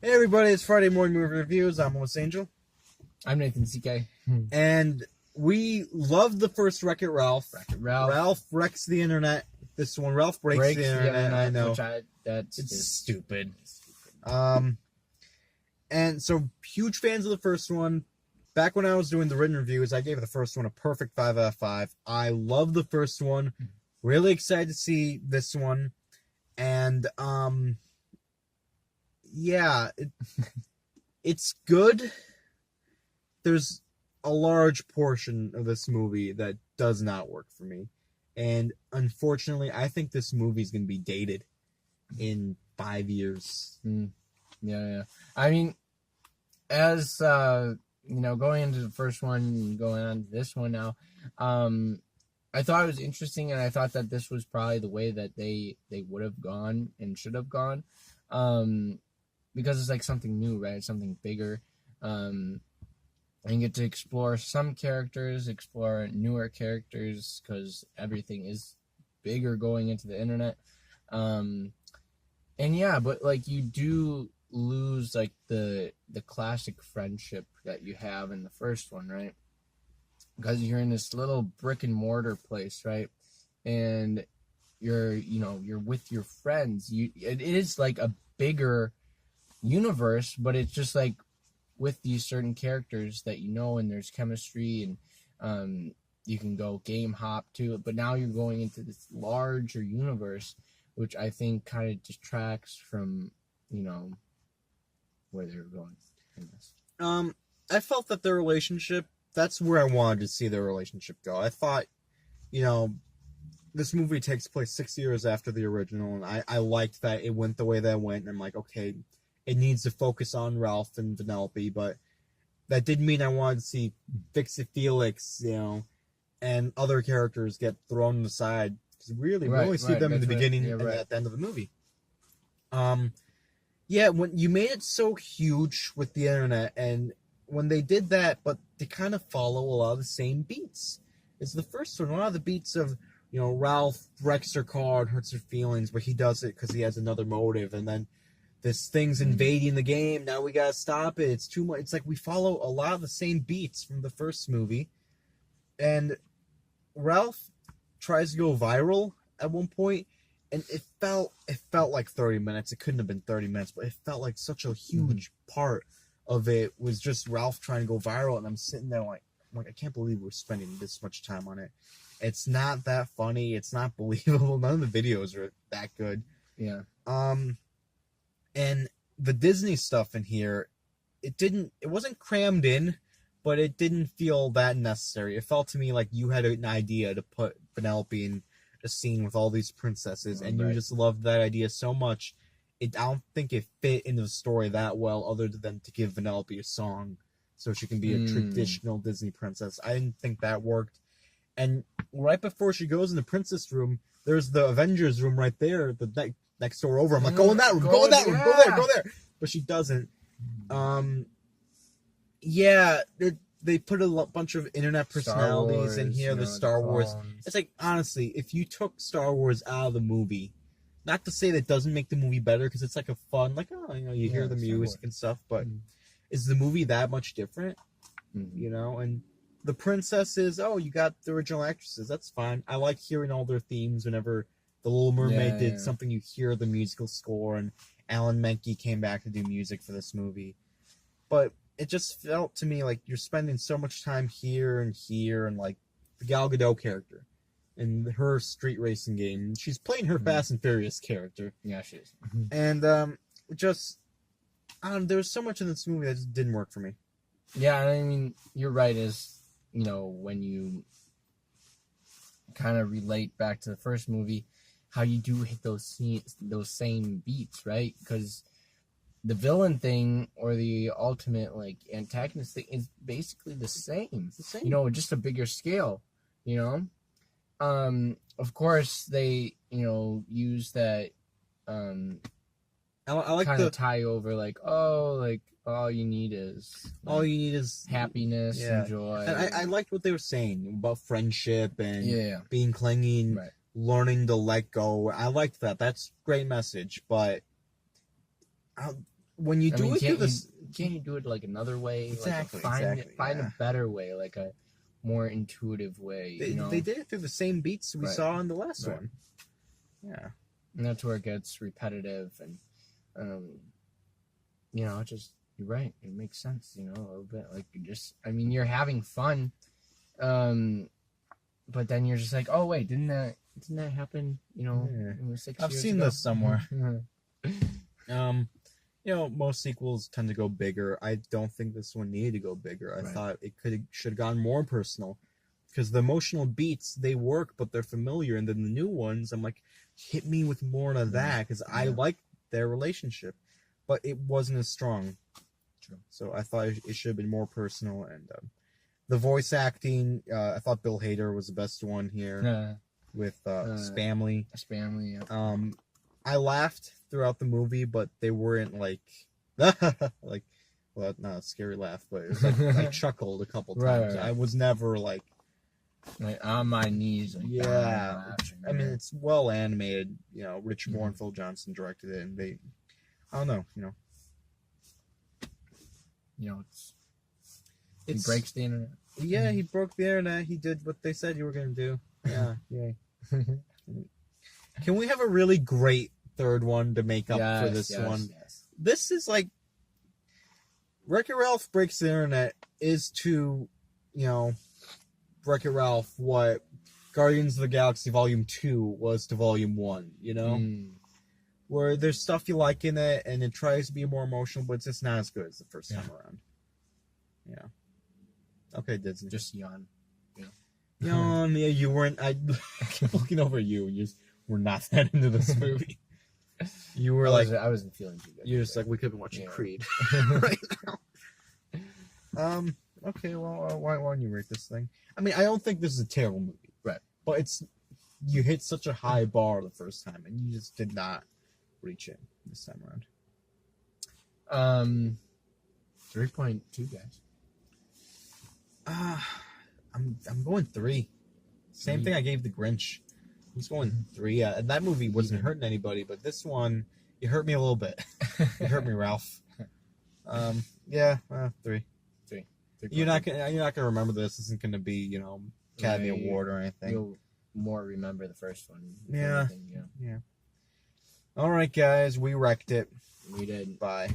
Hey everybody, it's Friday Morning Movie Reviews. I'm Los Angel. I'm Nathan CK. And we loved the first Wreck-It Ralph. Wreck-It Ralph. Ralph wrecks the internet. This one, Ralph breaks the internet. I know. That's It's just stupid. And so, huge fans of the first one. Back when I was doing the written reviews, I gave the first one a perfect 5 out of 5. I love the first one. Really excited to see this one. And, yeah, it's good. There's a large portion of this movie that does not work for me. And unfortunately, I think this movie is going to be dated in 5 years. Yeah. I mean, as going into the first one and going on to this one now, I thought it was interesting, and I thought that this was probably the way that they would have gone and should have gone, because it's like something new, right? Something bigger, and get to explore some characters, explore newer characters, because everything is bigger going into the internet. And yeah, but like you do lose like the classic friendship that you have in the first one, right? Because you're in this little brick and mortar place, right? And you're with your friends. It is like a bigger universe, but it's just like with these certain characters that and there's chemistry, and you can go game hop to it. But now you're going into this larger universe, which I think kind of detracts from where they're going in this. I felt that their relationship, that's where I wanted to see their relationship go. I thought, this movie takes place 6 years after the original, and I liked that it went the way that it went, and I'm like, okay, it needs to focus on Ralph and Vanellope, but that didn't mean I wanted to see Fix-It Felix, and other characters get thrown aside, because we only see them in the beginning and at the end of the movie. Yeah, when you made it so huge with the internet, and when they did that, but they kind of follow a lot of the same beats. It's the first one. A lot of the beats of, Ralph wrecks her car and hurts her feelings, but he does it because he has another motive, and then this thing's invading the game. Now we gotta stop it. It's too much. It's like we follow a lot of the same beats from the first movie, and Ralph tries to go viral at one point, and it felt like 30 minutes. It couldn't have been 30 minutes, but it felt like such a huge part of it was just Ralph trying to go viral, and I'm sitting there like I can't believe we're spending this much time on it. It's not that funny. It's not believable. None of the videos are that good. Yeah. And the Disney stuff in here, it wasn't crammed in, but it didn't feel that necessary. It felt to me like you had an idea to put Vanellope in a scene with all these princesses, and you just loved that idea so much. I don't think it fit into the story that well, other than to give Vanellope a song so she can be a traditional Disney princess. I didn't think that worked. And right before she goes in the princess room, there's the Avengers room right there, the next door over. I'm like, go in that room, go in that room, go there. But she doesn't. Yeah, they put a bunch of internet personalities in here, the Star Wars. It's like, honestly, if you took Star Wars out of the movie, not to say that doesn't make the movie better, because it's like a fun, like, you hear the music and stuff, but is the movie that much different? And the princesses, you got the original actresses, that's fine. I like hearing all their themes whenever The Little Mermaid did something, you hear the musical score, and Alan Menken came back to do music for this movie. But it just felt to me like you're spending so much time here, and like the Gal Gadot character in her street racing game. She's playing her Fast and Furious character. Yeah, she is. And there was so much in this movie that just didn't work for me. Yeah, I mean, you're right. When you kind of relate back to the first movie, how you do hit those same beats, right? Because the villain thing or the ultimate antagonist thing is basically the same. It's the same. Just a bigger scale. Of course they use that I like kind of tie over all you need is happiness and joy. And I liked what they were saying about friendship and being clinging, right. Learning to let go. I liked that. That's a great message, but when you I do mean, it through this, can't you do it like another way? Exactly, Like find yeah. a better way, like a more intuitive way. they did it through the same beats we Right. saw in the last Right. one. Yeah. And that's where it gets repetitive, and it just, you're right, it makes sense, a little bit, like, you're having fun, but then you're just like, oh wait, didn't that happen, in the 6 I've years seen ago? this somewhere. Most sequels tend to go bigger. I don't think this one needed to go bigger. I Right. thought it should have gone more personal, because the emotional beats, they work, but they're familiar, and then the new ones, I'm like, hit me with more of that, because I Yeah. like their relationship, but it wasn't as strong. True. So I thought it should have been more personal, and the voice acting, I thought Bill Hader was the best one here with Spamley. Spamley, yeah. I laughed throughout the movie, but they weren't like like, well, not a scary laugh, but it was like I chuckled a couple times. Right. I was never like, Like on my knees, like, Yeah. dying laughing. I mean, it's well animated. Rich Moore Mhm. and Phil Johnson directed it, and they, I don't know, he breaks the internet. Yeah, he broke the internet. He did what they said you were gonna do. Yeah, yay. Can we have a really great third one to make up for this one? Yes. This is like Wreck-It Ralph Breaks the Internet is to, Wreck-It Ralph what Guardians of the Galaxy Volume 2 was to Volume 1, Mm. Where there's stuff you like in it, and it tries to be more emotional, but it's just not as good as the first Yeah. time around. Yeah. Okay, Disney. Just yawn. Yeah, you weren't. I kept looking over you. You just were not that into this movie. You were I wasn't feeling too good. you're just like, we could be watching Yeah. Creed right now. Okay, well, why don't you rate this thing? I mean, I don't think this is a terrible movie, Right? But you hit such a high bar the first time, and you just did not reach it this time around. 3.2, guys. I'm going 3. Same 3. thing I gave the Grinch. I'm just going 3. And that movie wasn't Even. hurting anybody, but this one, you hurt me a little bit. You hurt me, Ralph. 3. 3. You're not gonna remember this. This isn't gonna be Academy Right. Award or anything. You'll more remember the first one. if Yeah. anything, All right, guys, we wrecked it. We did. Bye.